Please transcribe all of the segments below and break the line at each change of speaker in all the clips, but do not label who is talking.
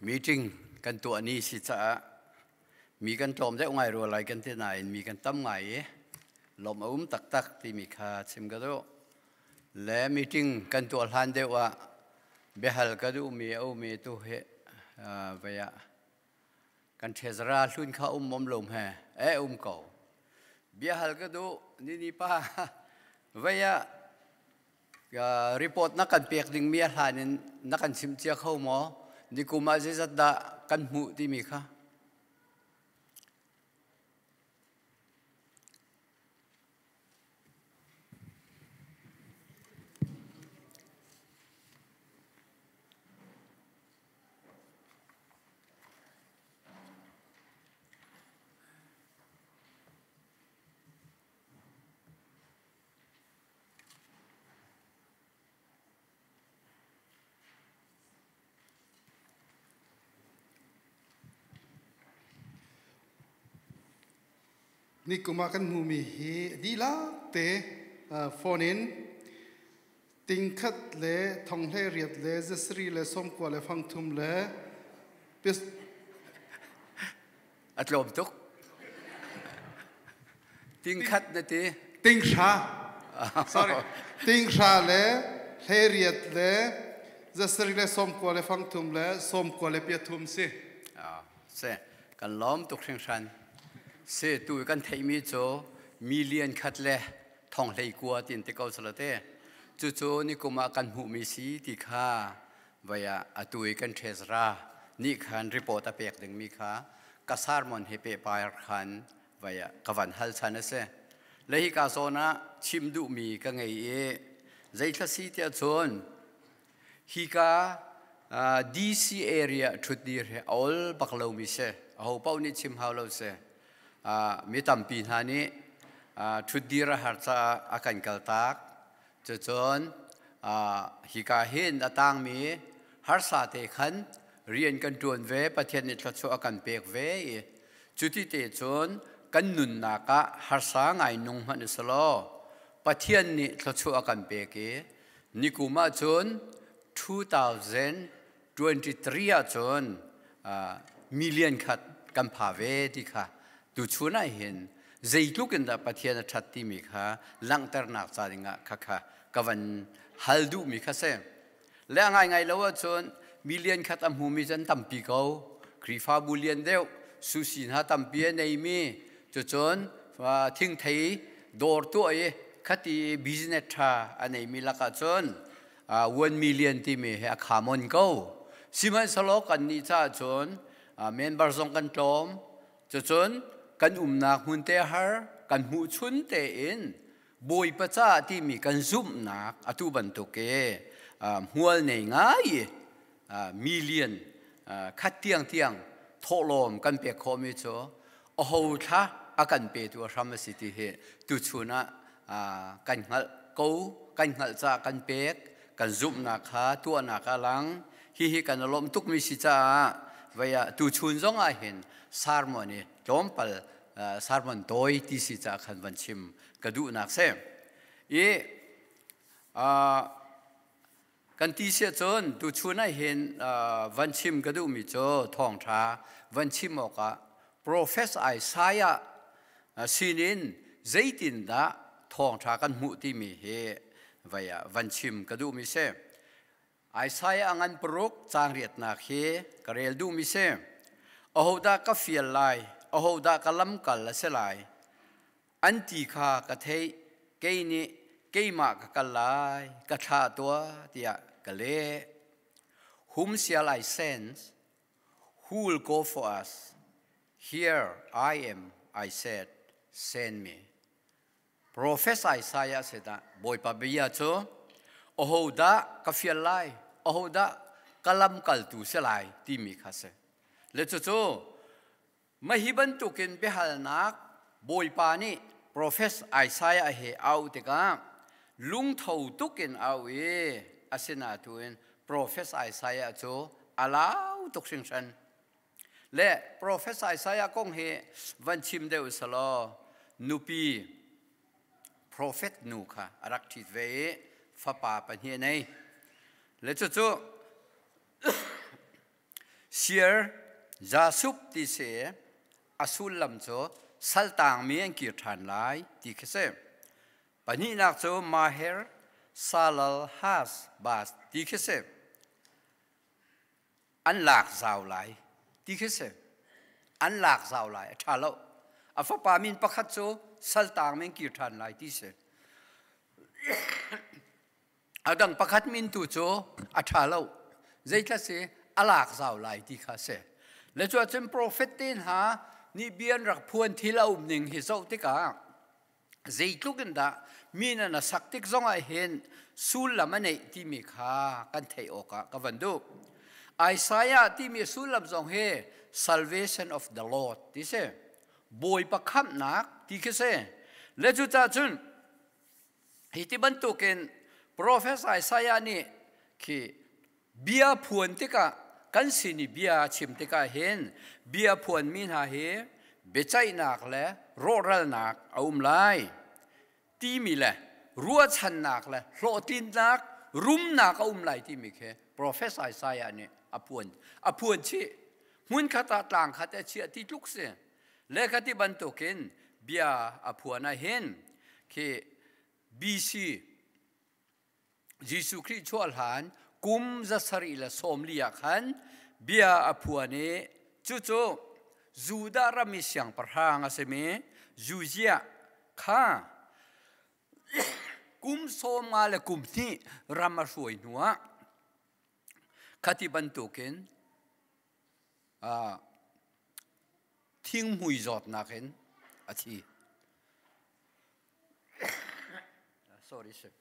มีจริงกันตัวนี้สิจะมีกันตอมได้ไงรัวอะไรกันที่ไหนมีกันตั้มไงลมตักที่มีค่าชิมกันดูและมีจริงกันตัวหันเดียวว่าเบลกันดูมีตัวเหเวียกันเทสราชุนข้ามลมแห่เก่าเบียร์ก็ดูนี่ป้าว่ารีพอร์ตนักการเปียกดิ่งมีอะไรนี่นักการชิมเจ้าเข้าหมอนี่กูมาจะจัดกันหมู่ที่มีค่ะ
นี่กูมากันมูมีดีละเตโฟนินติงคัดเล่ทองเล่เรียดเล่เจสรีเล่สมกว่าเล่ฟังทุมเล่เปิส
อัตลมตุกติงคัดนะที
ติงชา sorry ติงชาเล่เล่เรียดเล่เจสรีเล่สมกว่าเล่ฟังทุมเล่สมกว่าเล่เปียทุมสิ
เสกันล้อมตุกเชียงชันเสตุกันไทยมีโจมิเลียนคัดเล่ทองเลยกัวตินเตกเอาสละเตจู่ๆนี่กูมากันหูมีสีติค่าวิยาตุยกันเทสรานี่ขันรีพอร์ตเปียกดึงมีค่ากษัตริย์มันเฮเปปายขันวิยากวันฮัลชันเสเลยฮิกาโซนะชิมดูมีกังไงใจทัศสีเตียจนฮิกาดีซีเอเรียชุดดีเรอลบักเลวมิเสเอาเป้านี่ชิมฮาวเลวเสมีตั้มปีนานี้ชุดดีระหัสอาการกัลตักจะจนฮิกาเห็นต่างมีหัสเตขันเรียนกันจวนเวประเทศนี้ทศอาการเปกเวจุดที่เตจนกันนุนนักหัสไงนุ่งมันสโลประเทศนี้ทศอาการเปกนิคุมาจน2023จนมิลเลียนขัดกันพาเวทีค่ะดูชูน่าเห็นใจลุกกันแต่ประเทศชัดที่มีค่ะหลังแต่นักจาริงะค่ะกวันฮัลดูมีค่ะเซ่และไงแล้วว่าจนมิลเลียนขัดอัมหูมีจันตั้มปีเก่าครีฟาบุเลียนเดียวสุสินหาตั้มปีในมีจนว่าทิ้งไทยดอร์ตัวขัดที่บิสเนสท่าอันนี้มีลักษณะจน1 million ที่มีให้ขามอนเก่าสิมันสโลกันนี่จ้าจนเมนบาร์ซงกันจอมจนกันนักหุ่นเตะฮาร์กันหูชุนเตะอินบอยประจ้าที่มีกันซุ่มนักอตุบันตุเกหัวในง่ายมิลเลียนคัดเตียงทอลมกันเปียกคอมิโซโอ้โหท่าอากันเปียตัวทำสิทธิเหตุชุนะกันหัลกูกันหัลจ้ากันเปียกกันซุ่มนักขาตัวนักลังฮิกันลมทุกมิสิจ้าวิยาตุชุนจงอาเห็นสารมันนี่จอมปัลสารมันโดยที่สิจ้าขันวันชิมกระดูนักเสกันที่เสียจนตุชุนอาเห็นวันชิมกระดูมิโจทองท้าวันชิมออกprofessor ไอซายะสินินใจตินดาทองท้ากันมุติมีเฮวิยาวันชิมกระดูมิเสไอซายะงันปรุกจางเรียดนักเฮกระเรลดูมิเซโอโหดากาฟิลไลโอโหดากาลัมกัลละเสลายอันตีข้ากะเทเกนี่เกมากกัลไลกะชาตัวเตียกะเล Whom shall I send? Who will go for us? Here I am, I said, send me. Professor Isaiah said, boy pabiya cho,โอโหดากาฟิลไลโอโหดากาลัมกัลตูเสลายที่มีข้าเสเลจู่ๆไม่ฮิบันตุกินไปหานักบอยปานี professor ไอซายะเฮเอาติกาลุงเท่าตุกินเอาอาศินาตุน professor ไอซายะโจอาลาวตุกสิงชันและ professor ไอซายะกงเฮวันชิมเดวสโลนูปี prophet นูค่ะรักทิดเวฟ้าป่าปัญญาในและจู่ๆ share Jasub ti se asul lam cho saltang mien ki than lai ti khese pani nak cho Maher Salal Has Bas ti khese an lak zau lai ti khese an lak zau lai thalo afa pa min pakhat cho saltang mien ki than lai ti se adang pakhat min tu cho athalo zaitla se alak zau lai ti kha se le cho chen prophet tin ha ni bian rak phuan thila ning hi zo te ka zeitluk da mina na saktik zonga hen sul lamane ti mi kha kan thei oka ka vandu Isaiah ti mi sul lam zong he salvation of the Lord ti se boy pa kham nak ti ke se le chu cha chun hi ti ban tu ken prophet Isaiah ni ki bia phuan te ka kan sini bia chim te ka hen bia phuan min ha he becai nak le roral nak aum lai ti mi le ruwa chan nak le hlo tin nak rum nak aum lai ti mi khe prophet Isaiah ni apuan chi mun khata tlang khata chi ti tluk se le khati ban to ken bia apuana hen ke BC Jesu Christ chwal han kum za sari la som lia khan bia apuane chu chu Juda rami siang parhang aseme Juzia kha kum som nga le kum ni ramasoi nuwa khati ban to ken thing hui jot na ken achi sorry sir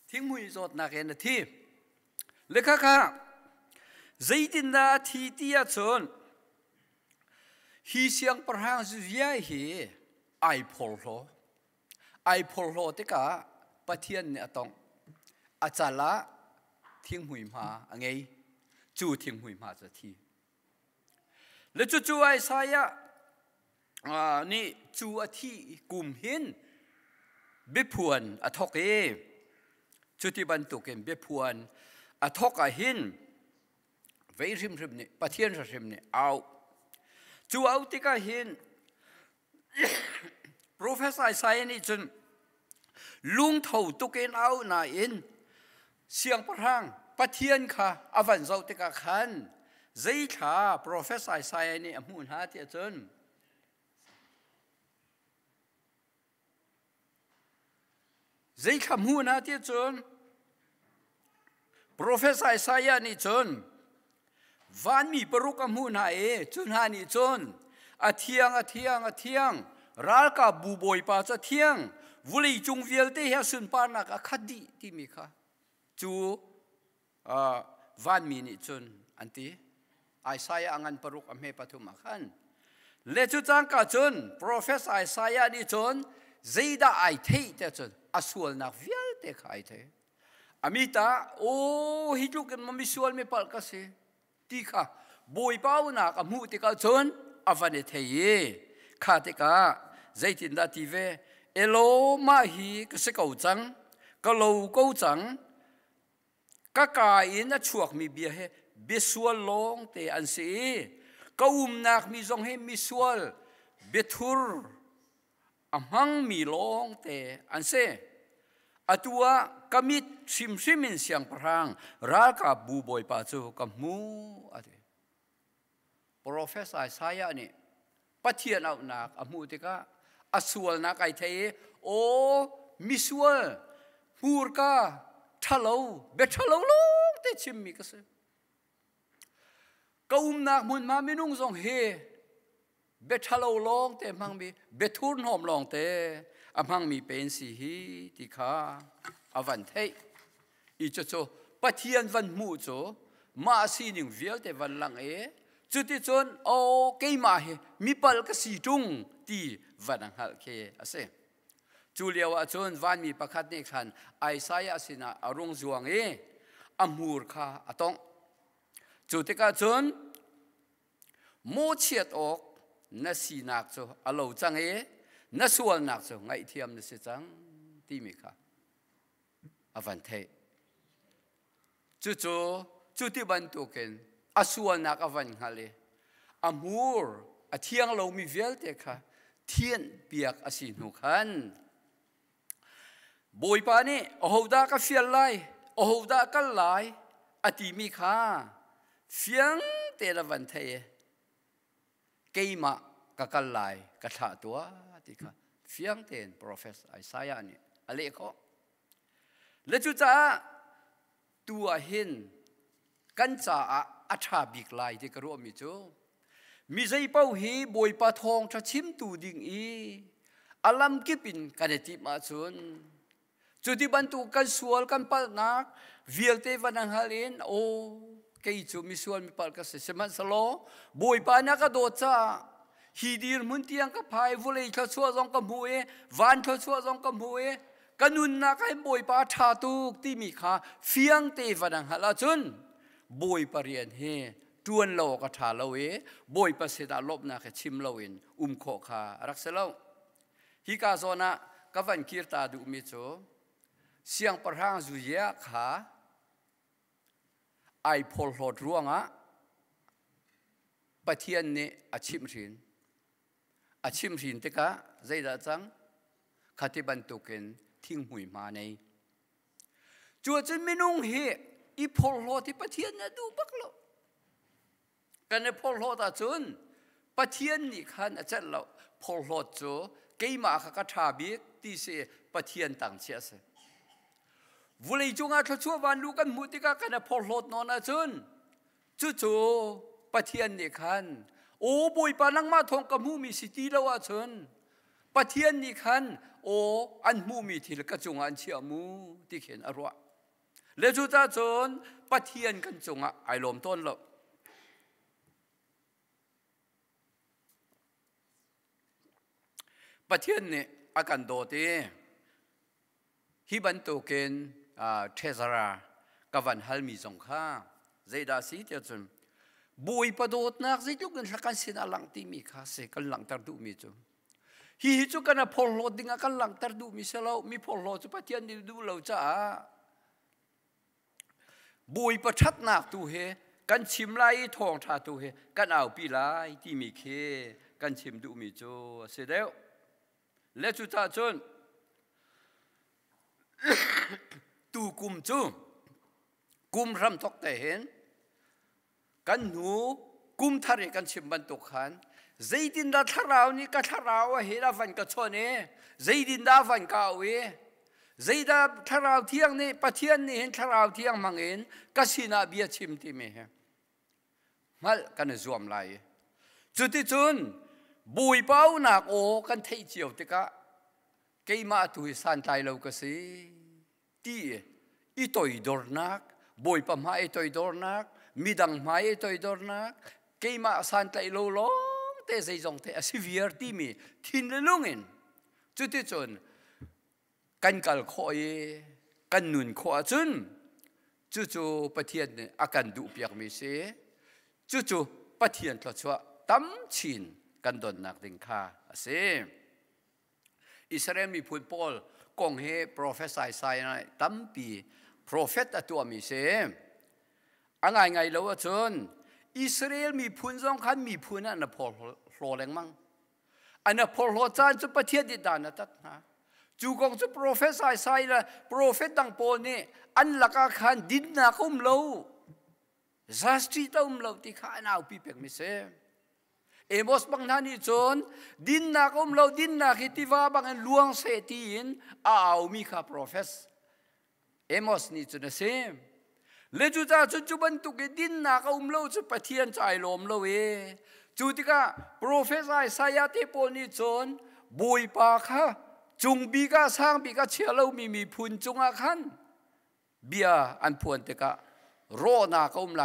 thing hui jot na ken thi lekha kha zaitin da thi tia chon hi siang parhang Juzia hi ai phol lo te ka pathian ne atong achala thing hui ma angei chu thing hui ma cha thi le chu Isaiah ni chu a thi kum hin be phuan athok e chu ti ban tu ken be phuan athok a hin vei rim ni pathian rim ni au chu au ti ka hin Professor Isaiah ni chun lung thau tu ken au na in siang parhang pathian kha avan zo te ka khan zai kha Professor Isaiah ni amun ha ti chun zai kha mun ha ti chun Professor Isaiah ni chun van mi paruk amun ha e chun ha ni chun athiang ral ka bu boy pa cha thiang vuli chung vial te ha sun pa na ka khadi ti mi kha chu van mi ni chun anti Isaiah angan paruk ame pathum khan le chu chang ka chun prophet Isaiah ni chun zeida ai thei te chun asul na vial te khai the amita o hijuk kan mami sual me pal ka se ti kha boy pau na ka mu te ka chun avane thei kha te ka zaitin da ti ve elo ma hi ka se kau chang ka lo ko chang ka ka in a chuak mi bia he besual long te an se kaum nak mi zong he mi sual bethur amang mi long te an se atua kamit sim siang parang ra ka bu boy pa chu ka mu ate Professor Isaiah ni pathian au nak amu te ka asual na kai thei o misual purka thalo bethalo long te chim mi ka se kaum nak mun ma minung zong he bethalo long te mang mi bethur nom long te amang mi pen si hi ti kha avan thei I cho pathian van mu cho ma si ning vial te van lang e chuti chon o ke ma he mi pal ka si tung ti van hal ke ase chuliawa chon van mi pakhat ne khan Isaiah sina arung zuang e amur kha atong chuti ka chon mo chiat ok na si nak cho alo chang e na sual nak cho ngai thiam na se chang ti mi kha avan the chu ti ban tu ken อาส่วนนักอวันฮาเลอามูร์อาเทียงเรามีเวลเตค่ะเทียนเปียกอาศินุขันบอยปานี่โอ้โหดาก็เฟียลไลโอ้โหดาก็ไลอติมีค่ะเฟียงเตระวันเทเกยมะก็กันไลก็ถาตัวที่ค่ะเฟียงเตน Prophet ไอซายานี่อะไรก็และจุจ้าตัวเห็นกันจะอัฐบิกไลที่กระโดดมิจูมีใจเป้าฮีบอยปะทองจะชิมตูดิ่งอีอลัมกิปินกันติมาจุนจุดที่บรรทุกกันสวลกันปัลนักวิลเทวันหังฮาลินโอเกยจูมีสวลมีปัลกัสเซมันสโลบอยปานักกระโดดจ้าฮีดีร์มุนเตียงกับพายวุเลยทัศวจงกับมวยวันทัศวจงกับมวยกันนุนนักให้บอยปาทาตุกที่มีขาเฟียงเทวันหังฮาลาจุนบอยปาเรียนเฮจวนโลกถาลเวบอยประเสดาลบนักชิมลวินโคขารักเสลาฮิกาโซนะกวันคิรตาดูมิโซเสียงประหางจุเยะขาไอพอลโหดร่วงปะเทียนเนี่ยอาชิมรินเตกะใจดาจังขัดบันตุกินทิ้งหุยมาในจวดจนไม่นุ่งเฮอีพอลโหดที่ปะเทียนเนี่ยดูบักโลกันในพอลโหดอาจุนปะเทียนนี่ขันอาจารย์เราพอลโหดโจเกี่ยมาขกทาบิกที่เสปะเทียนต่างเชียสวุเลยจุงอาทชัววันลูกันมุติกากันพอลดนอนอาจุนจู่ปะเทียนนี่ขันโอ้บอยปานังมาทองกับมูมีสิตีแล้วอาจุนปะเทียนนี่ขันโอ้อันมูมีที่ละกจุงอันเชียมูที่เขียนอรวะแล้วจู่ตาจนปะเทียนกันจุงอ่ะไอลมต้นแล้วปะเทียนนี่อาการโดดฮิบันโตเกนเทซารากวันฮัลมีสงข้าใจดาสีเดียวจนบุยประโดดนักใจจุกันสักการสินาลังที่มีข้าเสกันหลังตัดดูมีจูฮิจุกันพอลโลดิ้งกันหลังตัดดูมีเสลามีพอลโลจุปะเทียนดิดูเราจ้าบุยประชัดนักตูเฮกันชิมไล่ทองทาตูเฮกันเอาปีไล่ที่มีเคกันชิมดูมีจูเสร็จแล้วและจุตาจนตูกุมจูกุมรำทกแต่เห็นกันหนูกุมทะเลกันชิมบันตุขันใจดินดาทาราวนี่ก็ทาราวเฮราฟันก็ชนเอใจดินดาฟันก้าวเอใจดาทาราวเที่ยงนี่ปะเทียนนี่เห็นทาราวเที่ยงมังเห็นก็สินาเบียชิมที่เมฮมัลกันจวมไหลจุดที่จุนบุยเป้าหนักโอกันเที่ยวเจียวติกะเกี่ยมาตุยสันไตเราก็สิที่อีตัวดอร์นักบอยปั๊มหาอีตัวดอร์นักมีดังหาอีตัวดอร์นักเกี่ยมาสันไตเราล้องเตะใจจงเตะสิวิร์ที่มีทิ้งเลยลุงเองจุดที่จนกันกัลคอยกันนุนขวาจุนจู่ๆปะเทียนอาการดุเปียกมีเสจู่ๆปะเทียนทชัวตั้มชินกันโดนนักดิ่งข้าเสอิสราเอลมีพูดพอลกงเฮโปรเฟสไซไซน์ตั้มปีโปรเฟตตัวมีเสอะไรไงแล้วจนอิสราเอลมีพูนสองคันมีพูนอันนั้นพอลโลแรงมั้งอันนั้นพอลโลจานจะปะเทียนดิดานะตัดนะจูกงจะโปรเฟสไซไซน์ละโปรเฟตดังโปนี่อันลักขันดินนักเลวจัสติตเลวที่ข้าเอาปีเป็กมิเสเอมอสบังนานี่จนดินนักเราดินนักที่ว่าบางลวงเสตีนเอามีข้าโปรเฟสเอมอสนี่จนเสมเลจุจ้าจุบันตุกดินนักเราจะปะเทียนใจลมเราจุดที่ก้าโปรเฟสไอสายาที่ปนี่จนบุยปาข้าจุงบีก้าสร้างบีก้าเชื่อเรามีพุนจุงอาคันเบียอันพวนที่ก้ารอนักไหล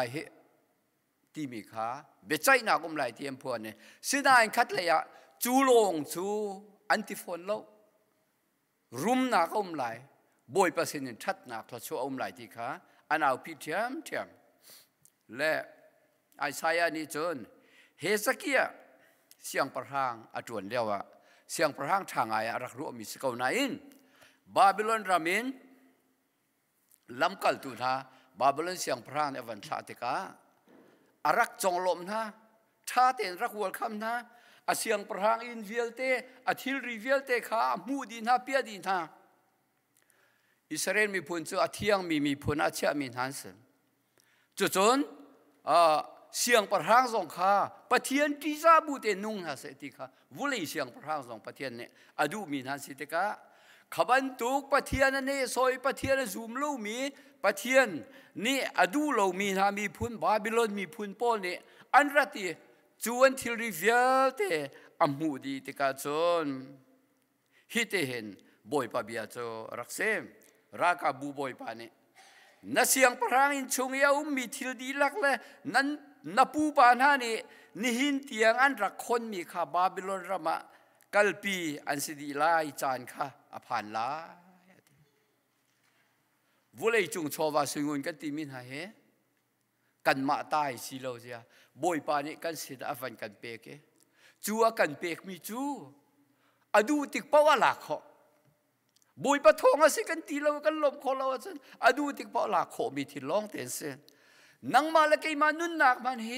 ที่มีข้าเบใจนักไหลที่อันพวนเนี่ยสิ่งนั้นคัดเลยอะจูลงจูอันติฟอนเรารุมนักไหลบ่อยประสิทธิ์ชัดนักทศไหลที่ข้าอันเอาพิเทียมและไอซายานี่จนเฮสเกียเสียงประหางอจวนเดียวเสียงประหางทางไอรักรู้มีสกาวนาอินบาบิลอนรามินลำกัลตุนาบาบิลอนเสียงประหางในวันชาติกา อารักจงลมนะท่าเต้นรักวัวคำนะอาเสียงประหางอินเวียลเตอาทิลรีเวียลเตขามูดินฮาเปียดินฮาอิสราเอลมีพูนจูอาเทียงมีพูนอาเชียมีฮันส์จนเสียงประหางสงขาปะเทียนที่ซาบูเตนุ่งฮาเสติขาวุเลยเสียงประหางสงปะเทียนเนี่ยอดูมีฮันสิเตกาขบันตุกปะเทียนนี่ซอยปะเทียนซูมลูมีปะเทียนนี่อดูเรามีนามีพูนบาบิโลนมีพูนโปนี่อันรัติจวนทิลริเวลเตอมูดีเตกาจนฮิตเห็นบอยปะเบียโจรักเซมรักบูบอยปานี่นัเสียงประหางอินชงยามีทิลดีลักเลยนั้นนับปูปานานี่นิหินเตียงอันรักคนมีข้าบาบิโลนรามากัลปีอันสิดีลายจานข้าอภานลาวุเลยจุงโชวาสุงุนกันตีมินหาเฮกันมาตายสิเราเสียบอยปานี่กันเสียอฟันกันเปกจัวกันเปกมีจูอดูติกปาวาลักเขาบอยปะทองสิกันตีเรากันลมคนเราสันอดูติกปาวาลักเขามีที่ร้องเต้นเสียนังมาละกิมานุนนักมันเฮ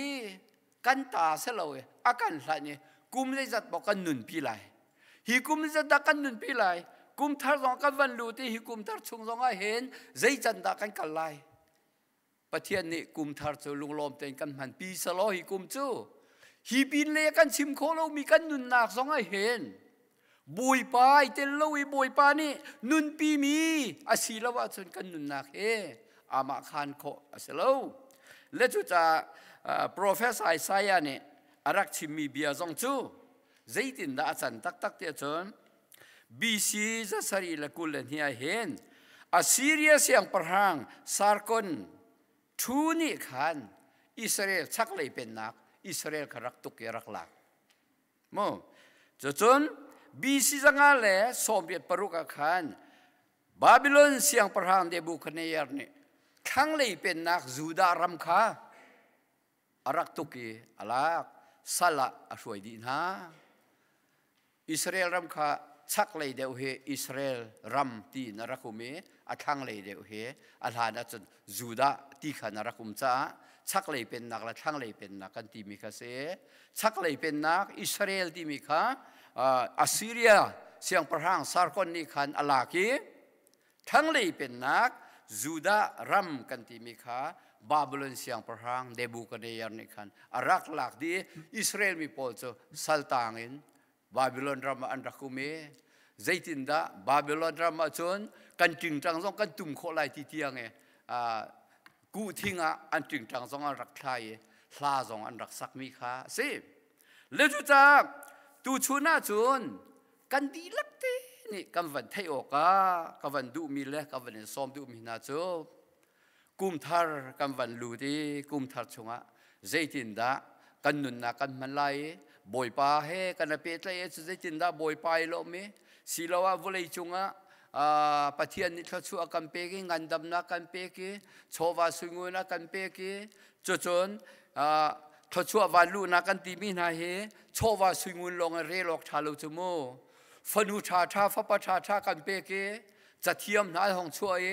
กันตาเสลาอาการหลายเนี่ยกุมได้จัดบอกกันนุนปีไลฮิกุมได้จัดกันนุนปีไลกุมทาร์สองกันวันลูที่ฮิกุมทาร์ชงสองเห็นใจจันดักกันกันไลปะเทียนนี่กุมทาร์จูลุงลมเต็นกันมันปีสลอฮิกุมจูฮิบินเลยกันชิมโคเรามีกันนุนนักสองเห็นบุยปายเตลลุยบุยปานี่นุนปีมีอาศิลวะจนกันนุนนักเฮอามาคานโคอาศิลวและจุจ้าprofessor ไอซายาเนี่ยอารักชิมีเบียจงจูใจตินดาจันตักเตียจนบีซีจะสรีละกุลเนียเห็นอาซีเรียเสียงประหางซาร์กอนทูนี่ขันอิสราเอลชักเลยเป็นนักอิสราเอลขรักตุกรักหลักโม่จนบีซีจังอะไรโซเวียตปรุกขันบาบิโลนเสียงประหางเดบุคเนียร์เนี่ยทั้งเลยเป็นนักจูดารำคาอารักตุกีอาลักสละสวยดีนะอิสราเอลรำคาชักเลยเดียวเหอิสราเอลรำตีนรักุมีอาทั้งเลยเดียวเหอาลานะจนจูดาตีขันรักุมจ้าชักเลยเป็นนักและทั้งเลยเป็นนักกันตีมิคาเซชักเลยเป็นนักอิสราเอลตีมิคาอัสซีเรียเสียงประหางซาร์กอนนี่ขันอาลากีทั้งเลยเป็นนักจูดารำกันตีมิคาบาบิโลนเสียงประหางเดบูกันเดียร์นี่ขันอารักหลักดีอิสราเอลมีโพลโจสัลตังินบาบิโลนรำอันรักอุเมใจตินดาบาบิโลนรำจนกันจึงจังซองกันตุ่มโคไลที่เตียงกูทิ้งอันจึงจังซองอันรักไทยลาซองอันรักสักมีค่าสิแล้วจุจ้าตูชูน่าจนกันดีลักเตนี่กันวันไทยโอกากันวันดูมีเล่กันวันซ้อมดูมีนาจูกุมทาร์กันวันลูดีกุมทาร์ชงะใจตินดากันนุนนักกันมันไล่บอยปาเฮกันเปตเลยใจตินดาบอยปาโลมีสิลาวะวุเลยชงะปะเทียนนิทชัวกันเปกิงันดำนักกันเปกิโชวาสุงุนักกันเปกิจนทชัววันลูนักกันตีมินาเฮโชวาสุงุนลงเรลอกชาลุจโมฟนุชาชาฟัปชาชากันเปกิจะเทียมนาของชัวเอ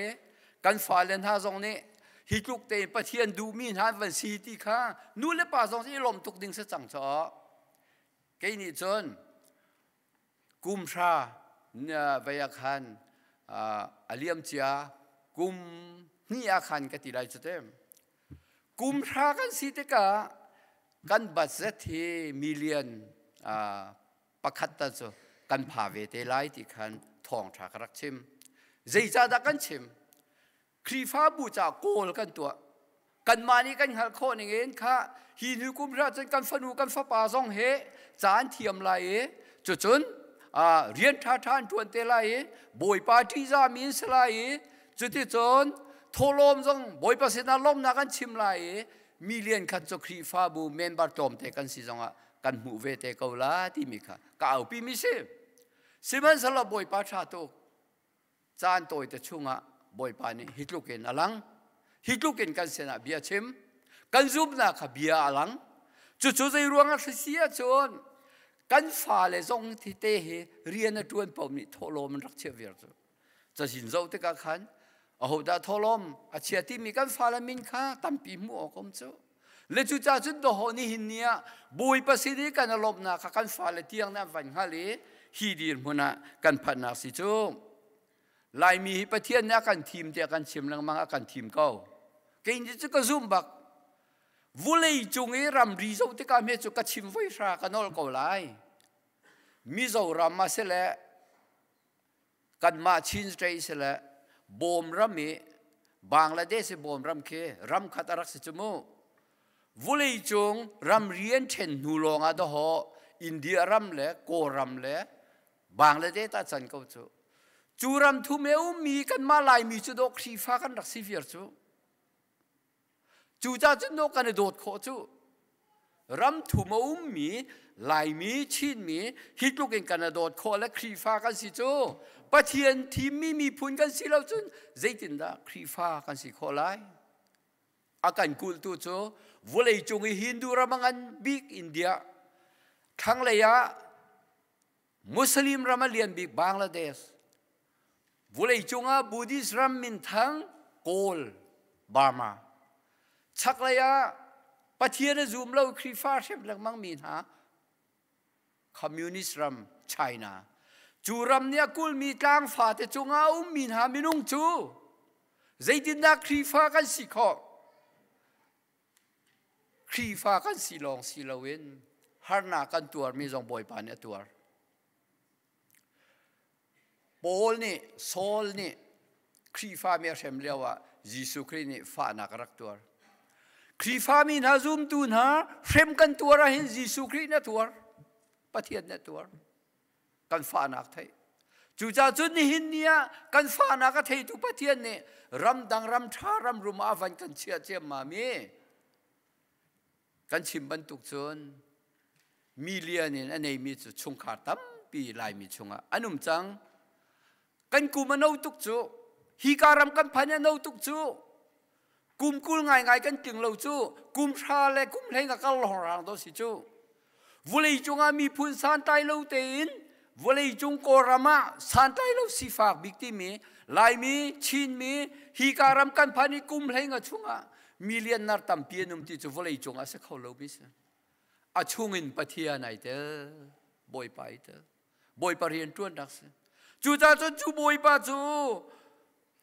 กันฝ่าเลนท่าตรงนี้ฮิจุกเตปะเทียนดูมีนานวันสีที่ข้านู่นและป่าตรงที่ลมตุกดิ่งเสจังจ่อแกนี่จนกุมชาเนี่ยวิยาคันอาเลียมเจียกุมนี่อาคันกติไรจุดเต็มกุมชากันสีเตกากันบัตรเศรษฐีมิลเลียนประคัตตาจ่อกันพาเวเตไลที่คันทองชากรักชิมใจจ่าดักกันชิมครีฟ้าบูจากโกลกันตัวกันมานี่กันหักโคนอย่างเงี้ยค่ะฮีนุกุมราจนกันฟนูกันฟ้าป่าซองเฮจานเทียมลายจนเรียนท่าทานทวนเตลายบอยปาที่จามินสลายจุดที่จนโทลมซองบอยปาเสนาลมนักกันชิมลายมีเรียนขัดจครีฟ้าบูเมนบาร์ตอมเตกันสิจงกันหูเวเตกาวลาที่มีค่ะก้าวปีมิเซสิมันสลับบอยปาชาโตจานโตยแต่ช่วงบอยปานี่ฮิตลูกเกนอลังฮิตลูกเกนกันเสนาเบียชิมกันซุบนาขเบียอลังจุดใจรวงอักเสียจนกันฝ่าเลยทรงที่เตะเรียนตัวผมนี่ทอลมันรักเชื่อเวียร์จะสินเจ้าเตกันขันเอาดาทอลมอาเชียที่มีกันฝ่าละมินค่าตั้มปีมัวคมเจ้า le chu cha chun to ho ni hin nia boi pasidi kan lop na kha kan fa le tiang na van ha le hi dir muna kan phat na si chu lai mi pathian na kan thim te kan chim lang mang kan thim ko ke ni chu ka zum bak vulei chung e ram ri zo te ka me chu ka chim voi ra ka nol ko lai mi zo ram ma se le kan ma chin straight se le bom ram mi Bangladesh bom ram ke ram khatarak se chumo vulei chung ram rien then nu longa do ho India ram le ko ram le Bangladesh ta chan ko chu chu ram thu meu mi kan ma lai mi chu do khri fa kan rak si fier chu chu cha chu no kan dot kho chu ram thu meu mi lai mi chin mi hit lu ken kan dot kho le khri fa kan si chu pathian thi mi phun kan si lo chun zaitin da khri fa kan si kho lai akan kul tu chu vulei chung Hindu ramangan big India thang le ya Muslim ramalian big Bangladesh vulei chunga Buddhist ram min thang kol Burma chak le ya pathian zoom lo khri fa shem lang mang min ha communist ram China chu ram nia kul mi tlang fa te chunga min ha minung chu zaitin da khri fa kan si kho khri fa kan si long si lawin har na kan tuar mi jong boy pa ne tuar Paul ni Saul ni khri fa me shem lewa Jesu Christ ni fa na karak tuar khri fa mi na zum tu na shem kan tuar hin Jesu Christ na tuar pathian na tuar kan fa nak thai chu cha chun ni hin nia kan fa na ka thei tu pathian ne ram dang ram tha ram rum avan kan chia che ma mi kan chim ban tuk chun million in anei mi chu chung kha tam pi lai mi chunga anum chang kan kum no tuk chu hi karam kan phanya no tuk chu kum kul ngai ngai kan ting lo chu kum tha le kum le nga kal lo rang do si chu vulei chunga mi phun san tai lo tein vulei chung ko rama san tai lo si fak bikti mi lai mi chin mi hi karam kan phani kum le nga chunga million nar tam pianum ti chu volei chung ase kholo bis a chungin pathia nai te boy pai te boy parian tuan dak se chu cha chu boy pa chu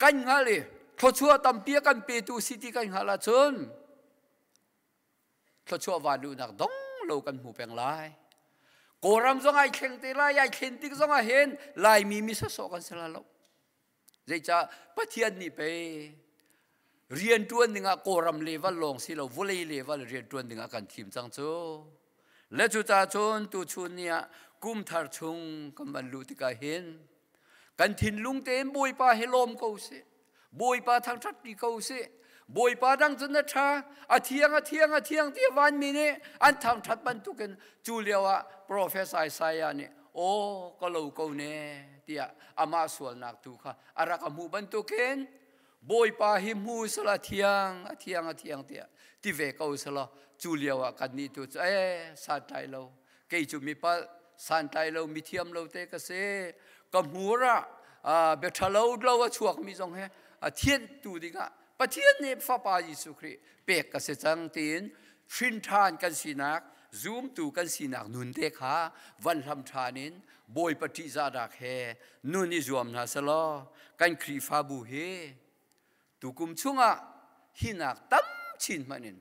kan nga le tho chua tam pia kan pe tu city kan hala chun tho chua wa lu nak dong lo kan hu peng lai koram zong ai kheng te lai ai khen tik zong a hen lai mi sa so kan sala lo zai cha pathian ni pe rian tuan ninga koram level long si lo volei level rian tuan ninga kan thim chang chu le chu cha chon tu chun nia kum thar chung kaman lu ti ka hen kan thin lung te boi pa helom ko se boi pa thang that ti ko se boi pa dang chun na tha a thiang ti wan mi ne an thang that ban tu ken chu lewa professor Isaiah ne o ko lo ko ne tia ama sual nak tu kha ara ka mu ban tu ken boy pa him hu sala thiang tia ti ve ko sala chulia wa kan ni tu sa tai lo ke chu mi pa san tai lo mi thiam lo te ka se kam hura be thalo lo wa chuak mi jong he a thien tu dinga pathian ne fa pa Jesu Christ pe ka se chang tin shin than kan sinak zoom tu kan sinak nun te kha van lam thanin boy pati za dak he nun ni zuam na sala kan khri fa bu he tukum chunga hinak tam chin manin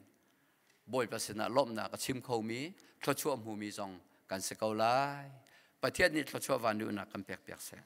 boy pasena lom na ka chim kho mi thlo chuam hu mi jong kan se ko lai pathian ni thlo chua van du na kan pek se